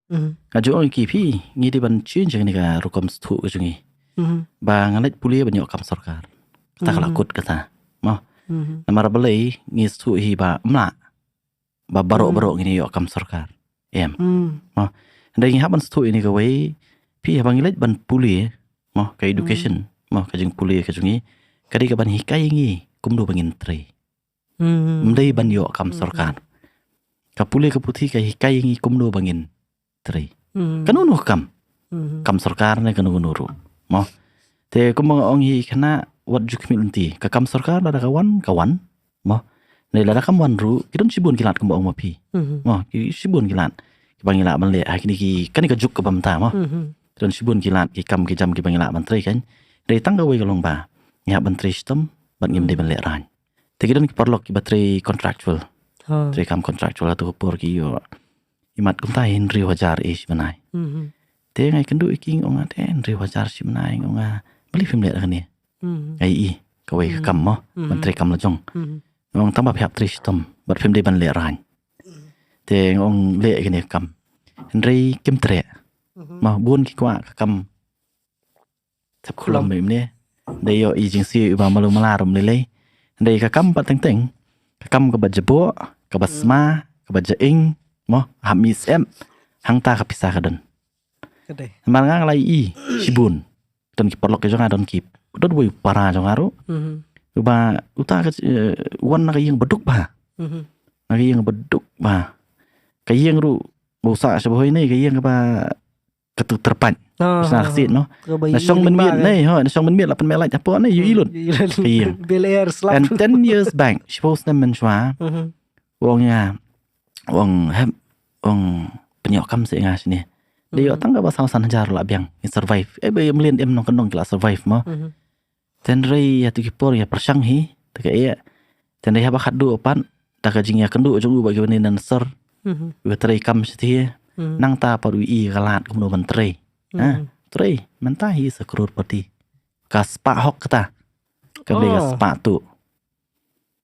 Kaju orang kipi ngi di ban chin jeng ni ka rukom stu ke jungi. Ba ngalet pulia banyak kam sarkar. Ta kalakut kata. Mo. Namara balai ngi stu hi ba mla. Ba barok-barok ngini yo kam sarkar. Em. Mo. Ndai ngi haban stu ini ka wei pi habang ngalet ban pulia mo ka education mo ka jeng pulia ka jungi. Kadi ka ban hikai ngi kumdo bangin tre. Mdai ban yo kam sarkar. Ka pulia ka puthi ka hikai ngi kumdo bangin tre. Kanunu kam sarkar ne kanunu mo te kumang ong hi kana wat juk milunti ka kam sarkar ada kawan mo ne la kam wan ru kidon sibun kilat kumang ong mapi mo ki sibun kilat ki bangila ban le ha kini ki kan ka juk ka bamta mo kidon sibun kilat ki kam ki jam ki bangila ban tre kan re tang ka wei ka long ba nya ban tre stom ban ngim de ban le ran te kidon ki parlok ki batre contractual tre kam contractual tu por ki yo imat kum ta Henry Wajar ish manai. Te ngai kendu iking onga te Henry Wajar si manai onga beli film le kan ni. Ai i kawai kam mo menteri kam la jong. Ong tambah pihak tristom bat film de ban le ran. Te ong le kan ni kam. Henry kim tre. Ma bun ki kwa kam. Tap kulam mem ne. Dai yo i jing si ba malu malarum le le. Dai ka kam pat teng teng. Ka kam ka bajebo ka basma ka bajaing mo hamis hang ta kapisah kadon marang lai i sibun don ki perlok ke jonga don ki don boy para jongaru ba uta ka wan na yang beduk ba na yang beduk ba kayeng ru bosa seboy ni kayeng ba ketu terpan sa sit no na song men miet nei ho na song men miet la pen melai apa nei yu ilun kayeng and 10 years back supposed to men chwa wongnya wong penyok kam se ngas ni dia tang ka basang san jar la biang survive be mlien em nong kanong la survive mo ten rei ya tu ki por ya persang hi ta ka ya ten rei ha ba khadu opan ta ka jing ya kendu jong u ba ki banin nan ser we trei kam siti nang ta paru i galat kum no ban trei trei man ta hi sa crore pati ka spa hok kata ka be ka spa tu